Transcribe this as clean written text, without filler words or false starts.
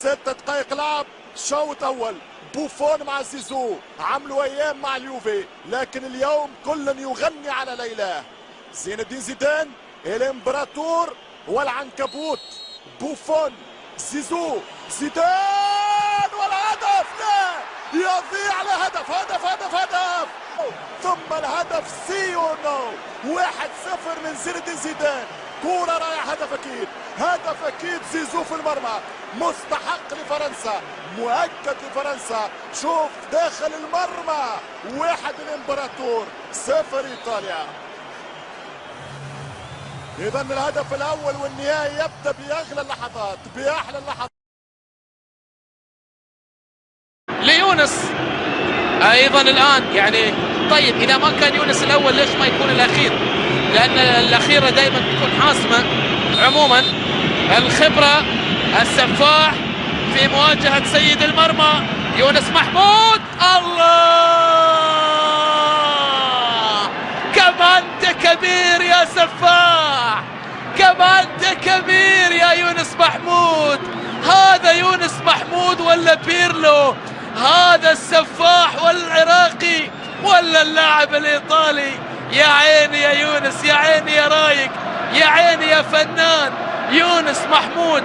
ست دقائق لعب شوط اول. بوفون مع زيزو عملوا ايام مع اليوفي، لكن اليوم كل يغني على ليلاه. زين الدين زيدان الامبراطور والعنكبوت. بوفون، زيزو، زيدان والهدف، لا يضيع الهدف. هدف ثم الهدف سيونو 1-0 من زين الدين زيدان. كورة رايح، هدف اكيد زيزو في المرمى، مستحق لفرنسا، مؤكد لفرنسا. شوف داخل المرمى 1 الامبراطور 0 ايطاليا. اذا الهدف الاول والنهائي يبدا باغلى اللحظات، باحلى اللحظات ليونس ايضا الان. يعني طيب اذا ما كان يونس الاول ليش ما يكون الاخير؟ لان الاخيره دائما تكون حاسمه. عموما الخبره، السفاح في مواجهه سيد المرمى يونس محمود. الله، كم انت كبير يا سفاح، كم انت كبير يا يونس محمود. هذا يونس محمود ولا بيرلو؟ هذا السفاح ولا العراقي ولا اللاعب الايطالي؟ يا عيني يا يونس، يا عيني يا رايق، يا عيني يا فنان يونس محمود.